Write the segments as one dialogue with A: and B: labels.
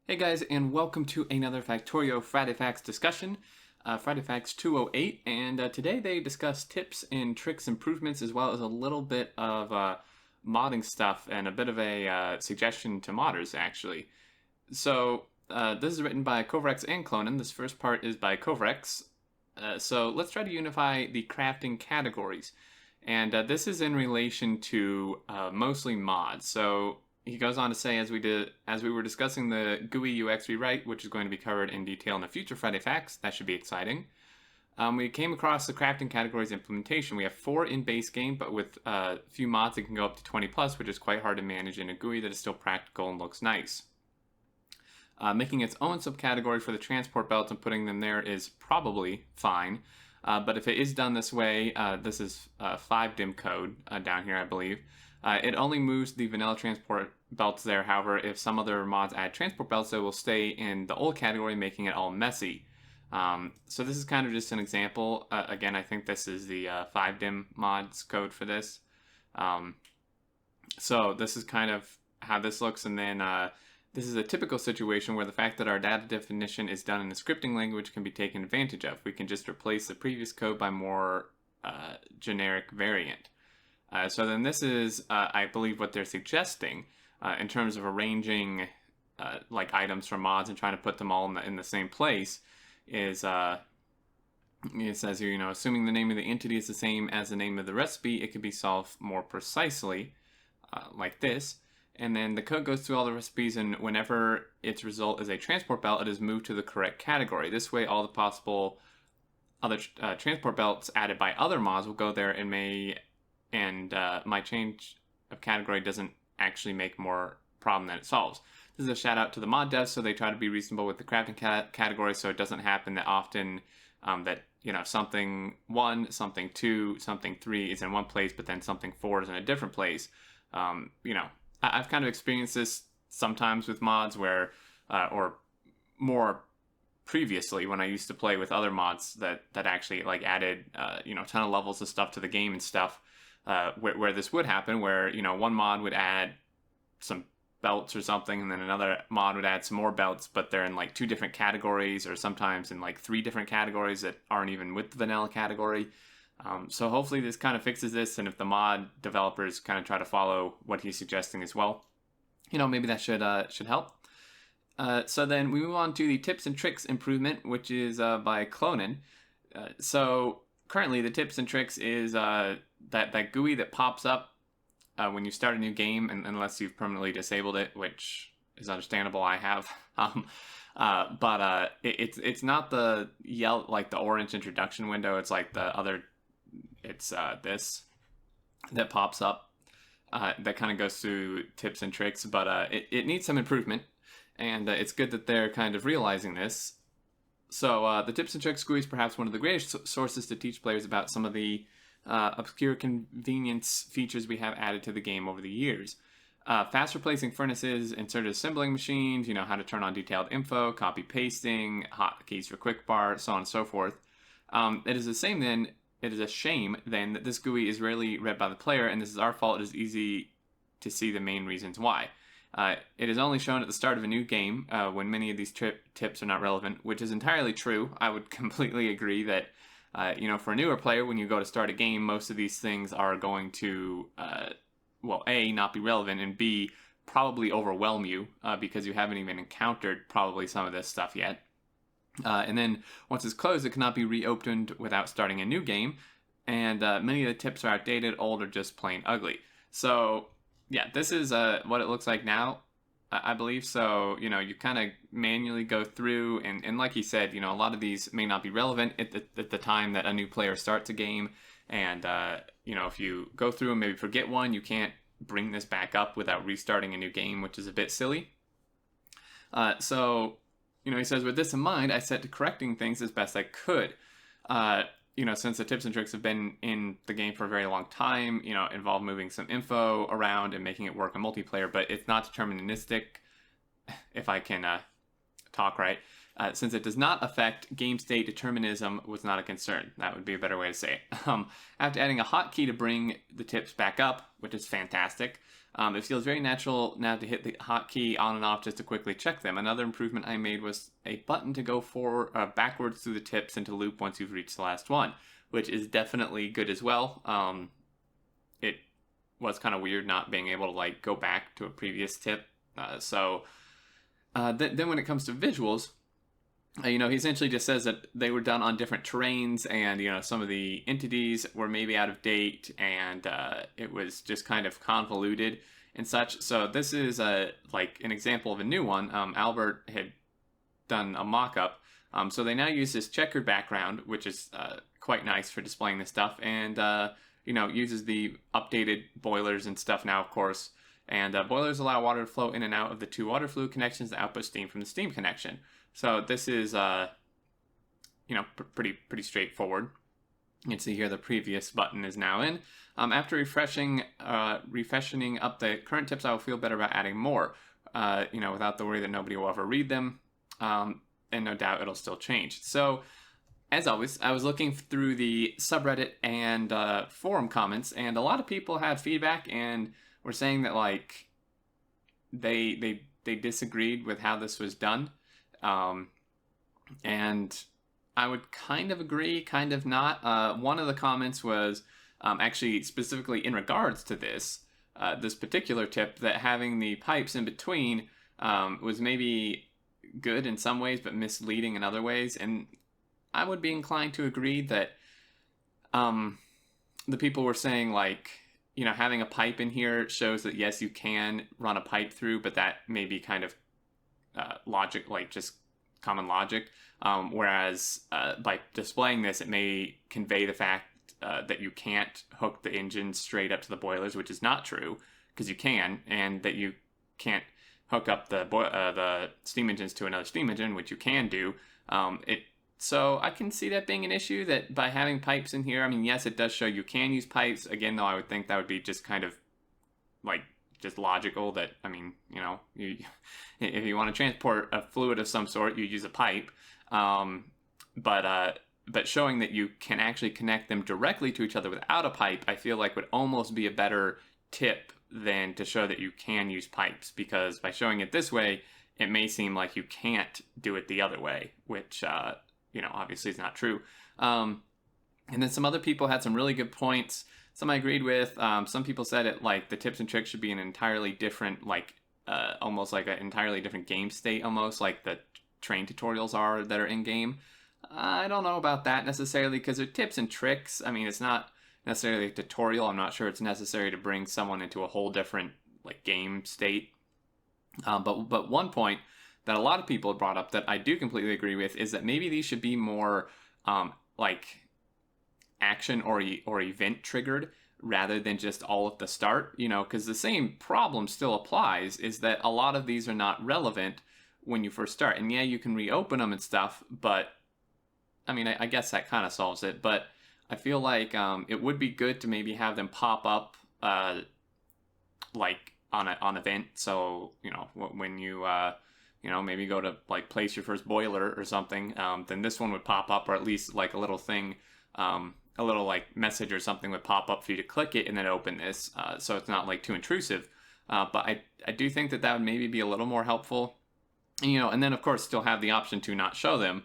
A: Hey guys, and welcome to another Factorio Friday Facts discussion, Friday Facts 208, and today they discuss tips and tricks improvements as well as a little bit of modding stuff and a bit of a suggestion to modders actually. So this is written by Kovrex and Clonin. This first part is by Kovrex. So let's try to unify the crafting categories, and this is in relation to mostly mods. So he goes on to say, as we were discussing the GUI UX rewrite, which is going to be covered in detail in the future Friday Facts, that should be exciting. We came across the crafting categories implementation. We have 4 in base game, but with a few mods, it can go up to 20 plus, which is quite hard to manage in a GUI that is still practical and looks nice. Making its own subcategory for the transport belts and putting them there is probably fine. But if it is done this way, this is 5dim code down here, I believe. It only moves the vanilla transport belts there. However, if some other mods add transport belts, it will stay in the old category, making it all messy. So this is kind of just an example. Again, I think this is the 5dim mods code for this. So this is kind of how this looks, and then this is a typical situation where the fact that our data definition is done in a scripting language can be taken advantage of. We can just replace the previous code by more generic variant. So then this is, I believe, what they're suggesting in terms of arranging like items from mods and trying to put them all in the same place is, it says here, assuming the name of the entity is the same as the name of the recipe, it can be solved more precisely like this. And then the code goes through all the recipes, and whenever its result is a transport belt, it is moved to the correct category. This way, all the possible other transport belts added by other mods will go there and my change of category doesn't actually make more problem than it solves. This is a shout out to the mod devs, so they try to be reasonable with the crafting category, so it doesn't happen that often that something 1, something 2, something 3 is in one place, but then something 4 is in a different place. I've kind of experienced this sometimes with mods where, or more previously when I used to play with other mods that actually like added a ton of levels of stuff to the game and stuff. Where this would happen, where one mod would add some belts or something, and then another mod would add some more belts, but they're in like 2 different categories, or sometimes in like 3 different categories that aren't even with the vanilla category. So hopefully this kind of fixes this, and if the mod developers kind of try to follow what he's suggesting as well, maybe that should help. So then we move on to the tips and tricks improvement, which is by Clonin. So currently the tips and tricks is that GUI that pops up when you start a new game, and unless you've permanently disabled it, which is understandable, I have. But it's not the like the orange introduction window. It's like the other. It's this that pops up that kind of goes through tips and tricks, but it needs some improvement, and it's good that they're kind of realizing this. So the tips and tricks GUI is perhaps one of the greatest sources to teach players about some of the obscure convenience features we have added to the game over the years. Fast replacing furnaces, inserted assembling machines, how to turn on detailed info, copy pasting, hotkeys for quick bar, so on and so forth. It is a shame then that this GUI is rarely read by the player, and this is our fault. It is easy to see the main reasons why. It is only shown at the start of a new game when many of these tips are not relevant, which is entirely true. I would completely agree that for a newer player, when you go to start a game, most of these things are going to, A, not be relevant, and B, probably overwhelm you because you haven't even encountered probably some of this stuff yet. And then once it's closed, it cannot be reopened without starting a new game, and many of the tips are outdated, old, or just plain ugly. So, yeah, this is what it looks like now, I believe. So, you kind of manually go through, and like he said, a lot of these may not be relevant at the time that a new player starts a game. And, if you go through and maybe forget one, you can't bring this back up without restarting a new game, which is a bit silly. So, he says, with this in mind, I set to correcting things as best I could. Since the tips and tricks have been in the game for a very long time, involve moving some info around and making it work in multiplayer, but it's not deterministic, if I can talk right. Since it does not affect game state, determinism was not a concern. That would be a better way to say it. After adding a hotkey to bring the tips back up, which is fantastic, It feels very natural now to hit the hotkey on and off just to quickly check them. Another improvement I made was a button to go backwards through the tips and to loop once you've reached the last one, which is definitely good as well. It was kind of weird not being able to like go back to a previous tip. Then when it comes to visuals, he essentially just says that they were done on different terrains, and some of the entities were maybe out of date, and it was just kind of convoluted and such. So this is like an example of a new one. Albert had done a mock-up, so they now use this checkered background, which is quite nice for displaying this stuff, and uses the updated boilers and stuff now, of course. And boilers allow water to flow in and out of the two water fluid connections to output steam from the steam connection. So this is, pretty straightforward. You can see here the previous button is now in. After refreshing up the current tips, I will feel better about adding more, without the worry that nobody will ever read them. And no doubt it'll still change. So, as always, I was looking through the subreddit and forum comments, and a lot of people had feedback and were saying that like they disagreed with how this was done, and I would kind of agree, kind of not. One of the comments was actually specifically in regards to this particular tip, that having the pipes in between was maybe good in some ways but misleading in other ways, and I would be inclined to agree that the people were saying like, having a pipe in here shows that yes, you can run a pipe through, but that may be kind of logic, like just common logic. Whereas by displaying this, it may convey the fact that you can't hook the engine straight up to the boilers, which is not true, because you can, and that you can't hook up the steam engines to another steam engine, which you can do. So I can see that being an issue, that by having pipes in here, I mean, yes, it does show you can use pipes. Again, though, I would think that would be just kind of like just logical, that, I mean, if you want to transport a fluid of some sort, you use a pipe. But showing that you can actually connect them directly to each other without a pipe, I feel like would almost be a better tip than to show that you can use pipes, because by showing it this way, it may seem like you can't do it the other way, which, obviously is not true. And then some other people had some really good points. Some I agreed with. Some people said it like the tips and tricks should be an entirely different, like almost like an entirely different game state, almost like the train tutorials are that are in game. I don't know about that necessarily, because they're tips and tricks. I mean, it's not necessarily a tutorial. I'm not sure it's necessary to bring someone into a whole different like game state. But one point that a lot of people have brought up that I do completely agree with is that maybe these should be more like action or event triggered, rather than just all at the start, because the same problem still applies, is that a lot of these are not relevant when you first start. And yeah, you can reopen them and stuff, but I mean, I guess that kind of solves it. But I feel like it would be good to maybe have them pop up like on event. So, when you maybe go to like place your first boiler or something, then this one would pop up, or at least like a little thing, a little like message or something would pop up for you to click it and then open this. So it's not like too intrusive. But I do think that would maybe be a little more helpful. And then of course still have the option to not show them,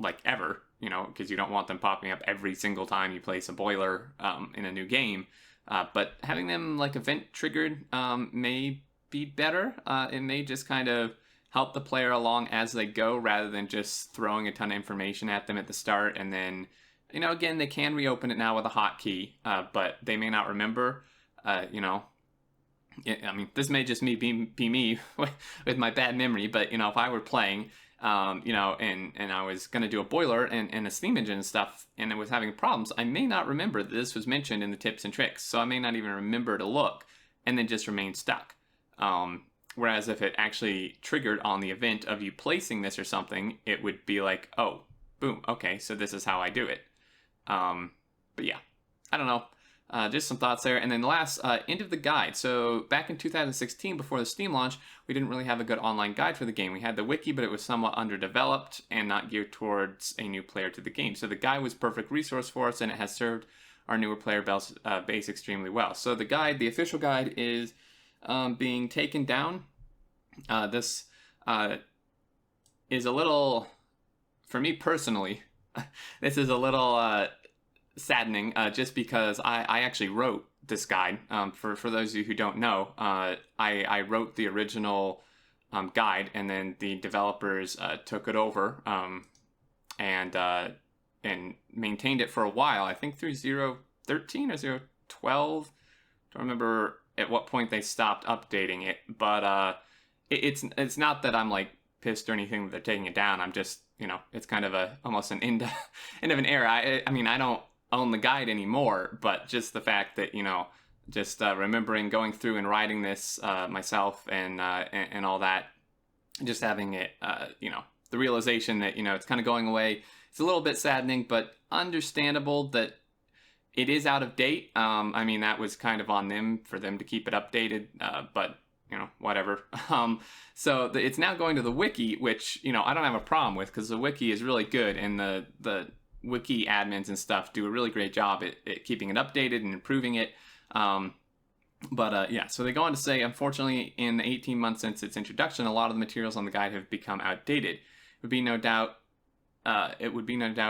A: like ever, because you don't want them popping up every single time you place a boiler in a new game. But having them like event triggered may be better. It may just kind of help the player along as they go, rather than just throwing a ton of information at them at the start. And then, again, they can reopen it now with a hotkey, but they may not remember, I mean, this may just be me with my bad memory, but, if I were playing, and I was going to do a boiler and a steam engine and stuff, and it was having problems, I may not remember that this was mentioned in the tips and tricks, so I may not even remember to look, and then just remain stuck. Whereas if it actually triggered on the event of you placing this or something, it would be like, oh, boom, okay, so this is how I do it. But yeah, I don't know. Just some thoughts there. And then last, end of the guide. So back in 2016, before the Steam launch, we didn't really have a good online guide for the game. We had the wiki, but it was somewhat underdeveloped and not geared towards a new player to the game. So the guide was a perfect resource for us, and it has served our newer player base extremely well. So the guide, the official guide, is being taken down. This is a little, for me personally, this is a little saddening, just because I actually wrote this guide. For those of you who don't know, I wrote the original guide, and then the developers took it over and maintained it for a while. I think through 0.13 or 0.12. Don't remember at what point they stopped updating it, but it's not that I'm like pissed or anything that they're taking it down. I'm just, it's kind of almost an end of an era. I mean, I don't own the guide anymore, but just the fact that, just remembering going through and writing this myself and all that, just having it, the realization that, it's kind of going away. It's a little bit saddening, but understandable that it is out of date. I mean, that was kind of on them for them to keep it updated, but whatever. So it's now going to the wiki, which, I don't have a problem with, because the wiki is really good, and the wiki admins and stuff do a really great job at keeping it updated and improving it. Yeah, so they go on to say, unfortunately, in the 18 months since its introduction, a lot of the materials on the guide have become outdated. It would no doubt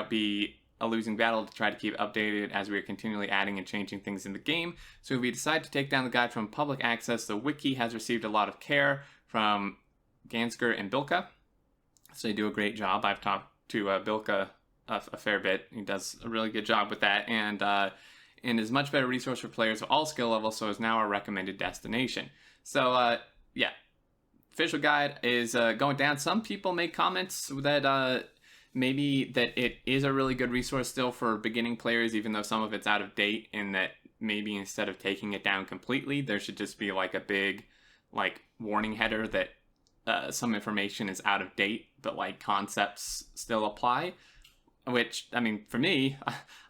A: be a losing battle to try to keep updated, as we are continually adding and changing things in the game. So if we decide to take down the guide from public access, the wiki has received a lot of care from Gansker and Bilka. So they do a great job. I've talked to Bilka a fair bit. He does a really good job with that, and is a much better resource for players of all skill levels, so is now our recommended destination. So yeah, official guide is going down. Some people make comments that maybe that it is a really good resource still for beginning players, even though some of it's out of date, and that maybe instead of taking it down completely, there should just be like a big warning header that some information is out of date, but concepts still apply. Which, I mean, for me,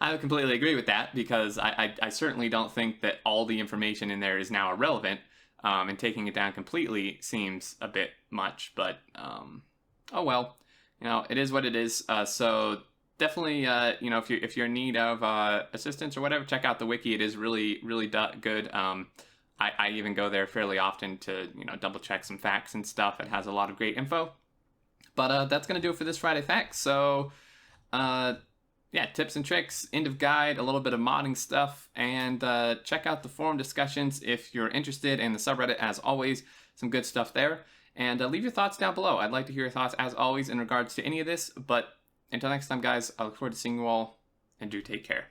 A: I would completely agree with that, because I certainly don't think that all the information in there is now irrelevant, and taking it down completely seems a bit much, but oh well. It is what it is. So definitely, if you're in need of assistance or whatever, check out the wiki. It is really, really good. I even go there fairly often to, double check some facts and stuff. It has a lot of great info. But that's going to do it for this Friday Facts. So, yeah, tips and tricks, end of guide, a little bit of modding stuff, and check out the forum discussions if you're interested, and the subreddit, as always, some good stuff there. And leave your thoughts down below. I'd like to hear your thoughts, as always, in regards to any of this. But until next time, guys, I look forward to seeing you all, and do take care.